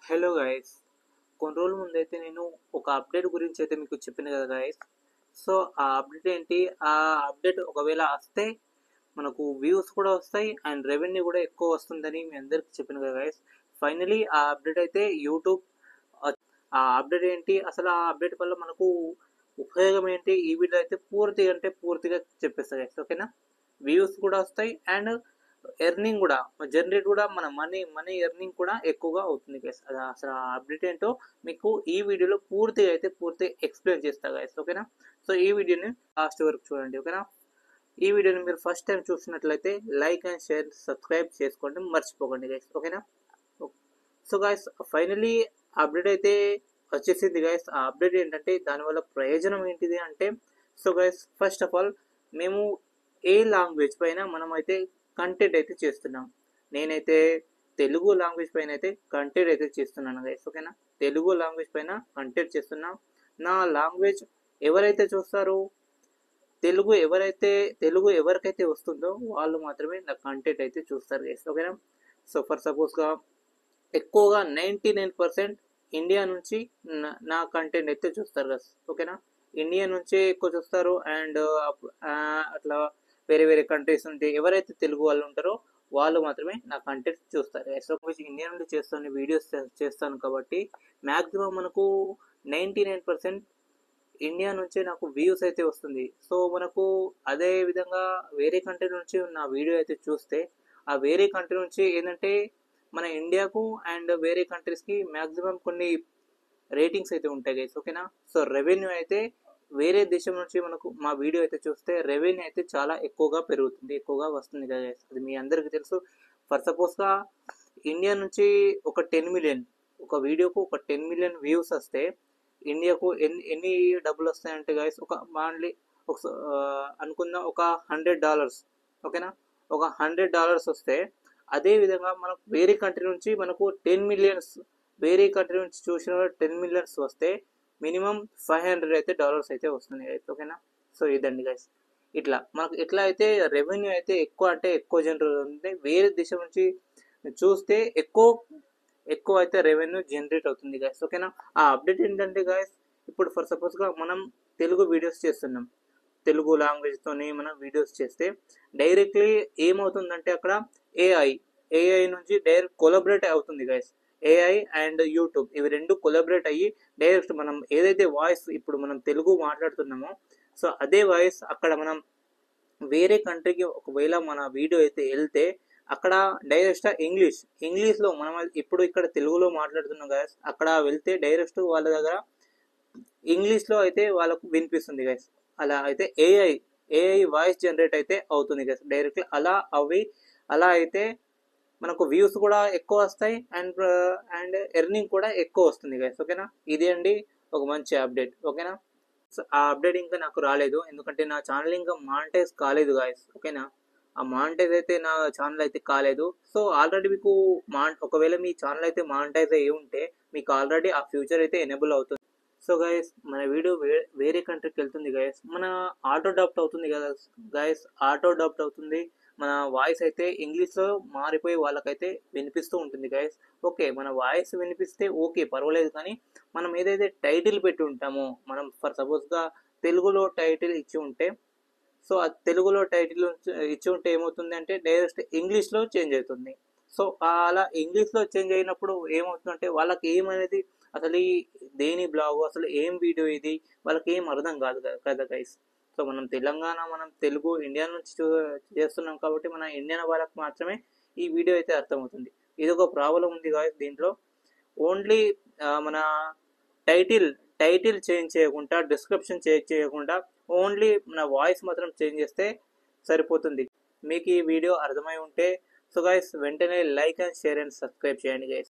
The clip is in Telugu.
హలో గైస్, కొన్ని రోజుల ముందైతే నేను ఒక అప్డేట్ గురించి అయితే మీకు చెప్పాను కదా గైస్. సో ఆ అప్డేట్ ఏంటి, ఆ అప్డేట్ ఒకవేళ వస్తే మనకు వ్యూస్ కూడా వస్తాయి అండ్ రెవెన్యూ కూడా ఎక్కువ వస్తుందని మీ అందరికి చెప్పాను కదా గైస్. ఫైనలీ ఆ అప్డేట్ అయితే యూట్యూబ్, ఆ అప్డేట్ ఏంటి, అసలు ఆ అప్డేట్ వల్ల మనకు ఉపయోగం ఏంటి, ఈ వీడియో అయితే పూర్తిగా అంటే పూర్తిగా చెప్పేస్తా గైస్. ఓకేనా, వ్యూస్ కూడా వస్తాయి అండ్ ఎర్నింగ్ కూడా జనరేట్ కూడా మన మనీ ఎర్నింగ్ కూడా ఎక్కువగా అవుతుంది గైస్. అది అసలు ఆ అప్డేట్ ఏంటో మీకు ఈ వీడియోలో పూర్తిగా అయితే పూర్తిగా ఎక్స్ప్లెయిన్ చేస్తా గైస్. ఓకేనా, సో ఈ వీడియోని లాస్ట్ వరకు చూడండి. ఓకేనా, ఈ వీడియోని మీరు ఫస్ట్ టైం చూసినట్లయితే లైక్ అండ్ షేర్ సబ్స్క్రైబ్ చేసుకోండి, మర్చిపోకండి గైస్. ఓకేనా, సో గైస్ ఫైనలీ అప్డేట్ అయితే వచ్చేసింది గైస్. ఆ అప్డేట్ ఏంటంటే దానివల్ల ప్రయోజనం ఏంటిది అంటే, so guys first of all మేము ఏ లాంగ్వేజ్ పైన మనం అయితే కంటెంట్ అయితే చేస్తున్నాం. నేనైతే తెలుగు లాంగ్వేజ్ పైన అయితే కంటెంట్ అయితే చేస్తున్నాను గైస్. ఓకేనా, తెలుగు లాంగ్వేజ్ పైన కంటెంట్ చేస్తున్నా. నా లాంగ్వేజ్ ఎవరైతే చూస్తారో, తెలుగు ఎవరికైతే వస్తుందో వాళ్ళు మాత్రమే నా కంటెంట్ అయితే చూస్తారు గైస్. ఓకేనా, సో ఫర్ సపోజ్గా ఎక్కువగా 99% ఇండియా నుంచి నా కంటెంట్ అయితే చూస్తారు గైస్. ఓకేనా, ఇండియా నుంచే ఎక్కువ చూస్తారు అండ్ అట్లా వేరే వేరే కంట్రీస్ నుండి ఎవరైతే తెలుగు వాళ్ళు ఉంటారో వాళ్ళు మాత్రమే నా కంటెంట్ చూస్తారు. ఎస్ఓపి ఇండియా నుండి చేస్తున్న వీడియోస్ చేస్తాను కాబట్టి మ్యాక్సిమం మనకు 99% ఇండియా నుంచే నాకు వ్యూస్ అయితే వస్తుంది. సో మనకు అదే విధంగా వేరే కంట్రీ నుంచి నా వీడియో అయితే చూస్తే ఆ వేరే కంట్రీ నుంచి ఏంటంటే మన ఇండియాకు అండ్ వేరే కంట్రీస్కి మ్యాక్సిమం కొన్ని రేటింగ్స్ అయితే ఉంటాయి గైస్. ఓకేనా, సో రెవెన్యూ అయితే వేరే దేశం నుంచి మనకు మా వీడియో అయితే చూస్తే రెవెన్యూ అయితే చాలా ఎక్కువగా పెరుగుతుంది, ఎక్కువగా వస్తుంది కదా గైస్. అది మీ అందరికీ తెలుసు. ఫర్ సపోజ్గా ఇండియా నుంచి ఒక 10 మిలియన్, ఒక వీడియోకు ఒక 10 మిలియన్ వ్యూస్ వస్తే ఇండియాకు ఎన్ని డబ్బులు వస్తాయంటే గైస్, ఒక మాన్లీ ఒక అనుకుందాం ఒక $100. ఓకేనా, ఒక $100 వస్తే అదే విధంగా మనకు వేరే కంట్రీ నుంచి మనకు 10 మిలియన్స్, వేరే కంట్రీ నుంచి చూసిన 10 మిలియన్స్ వస్తే మినిమం $500 అయితే డాలర్స్ అయితే వస్తుంది గైస్. ఓకేనా, సో ఇదండి గైస్. ఇట్లా మనకు ఎట్లా అయితే రెవెన్యూ అయితే ఎక్కువ అంటే ఎక్కువ జనరేట్ అవుతుంది, వేరే దేశం నుంచి చూస్తే ఎక్కువ ఎక్కువ అయితే రెవెన్యూ జనరేట్ అవుతుంది గైస్. ఓకేనా, ఆ అప్డేట్ ఏంటంటే గైస్, ఇప్పుడు ఫర్ సపోజ్గా మనం తెలుగు వీడియోస్ చేస్తున్నాం, తెలుగు లాంగ్వేజ్తోని మనం వీడియోస్ చేస్తే డైరెక్ట్లీ ఏమవుతుందంటే అక్కడ ఏఐ నుంచి డైరెక్ట్ కొలాబరేట్ అవుతుంది గైస్. ఏఐ అండ్ యూట్యూబ్ ఇవి రెండు కొలాబరేట్ అయ్యి డైరెక్ట్ మనం ఏదైతే వాయిస్ ఇప్పుడు మనం తెలుగు మాట్లాడుతున్నామో, సో అదే వాయిస్ అక్కడ మనం వేరే కంట్రీకి ఒకవేళ మన వీడియో అయితే వెళ్తే అక్కడ డైరెక్ట్ ఇంగ్లీష్లో మనం ఇప్పుడు ఇక్కడ తెలుగులో మాట్లాడుతున్నాం గైస్, అక్కడ వెళ్తే డైరెక్ట్ వాళ్ళ దగ్గర ఇంగ్లీష్లో అయితే వాళ్ళకు వినిపిస్తుంది గైస్. అలా అయితే ఏఐ వాయిస్ జనరేట్ అయితే అవుతుంది గైస్ డైరెక్ట్లీ. అలా అయితే మనకు వ్యూస్ కూడా ఎక్కువ వస్తాయి అండ్ ఎర్నింగ్ కూడా ఎక్కువ వస్తుంది గైస్. ఓకేనా, ఇది అండి ఒక మంచి అప్డేట్. ఓకేనా, సో ఆ అప్డేట్ ఇంకా నాకు రాలేదు ఎందుకంటే నా ఛానల్ ఇంకా మానిటైజ్ కాలేదు గాయస్. ఓకేనా, ఆ మానిటైజ్ అయితే నా ఛానల్ అయితే కాలేదు. సో ఆల్రెడీ మీకు ఒకవేళ మీ ఛానల్ అయితే మానిటైజ్ అయ్యి ఉంటే మీకు ఆల్రెడీ ఆ ఫ్యూచర్ అయితే ఎనేబుల్ అవుతుంది. సో గైస్ మన వీడియో వేరే కంట్రీకి వెళ్తుంది గైస్, మన ఆటో డాప్ట్ అవుతుంది కదా గైస్, ఆటో డాప్ట్ అవుతుంది, మన వాయిస్ అయితే ఇంగ్లీష్లో మారిపోయి వాళ్ళకైతే వినిపిస్తూ ఉంటుంది గైస్. ఓకే, మన వాయిస్ వినిపిస్తే ఓకే పర్వాలేదు, కానీ మనం ఏదైతే టైటిల్ పెట్టి ఉంటామో, మనం ఫర్ సపోజ్గా తెలుగులో టైటిల్ ఇచ్చి ఉంటే, సో ఆ తెలుగులో టైటిల్ ఇచ్చి ఉంటే ఏమవుతుంది అంటే డైరెక్ట్ ఇంగ్లీష్లో చేంజ్ అవుతుంది. సో అలా ఇంగ్లీష్లో చేంజ్ అయినప్పుడు ఏమవుతుందంటే వాళ్ళకి ఏమనేది అసలు ఈ దేని బ్లాగు, అసలు ఏం వీడియో ఇది, వాళ్ళకి ఏం అర్థం కాదు కదా గైస్. సో మనం మనం తెలుగు ఇండియా నుంచి చేస్తున్నాం కాబట్టి మన ఇండియన్ వాళ్ళకి మాత్రమే ఈ వీడియో అయితే అర్థమవుతుంది. ఇది ఒక ప్రాబ్లం ఉంది గాయస్ దీంట్లో. ఓన్లీ మన టైటిల్ టైటిల్ చేంజ్ చేయకుండా, డిస్క్రిప్షన్ చేంజ్ చేయకుండా ఓన్లీ మన వాయిస్ మాత్రం చేంజ్ చేస్తే సరిపోతుంది. మీకు ఈ వీడియో అర్థమై ఉంటే సో గైస్ వెంటనే like and share and subscribe చేయండి గైస్.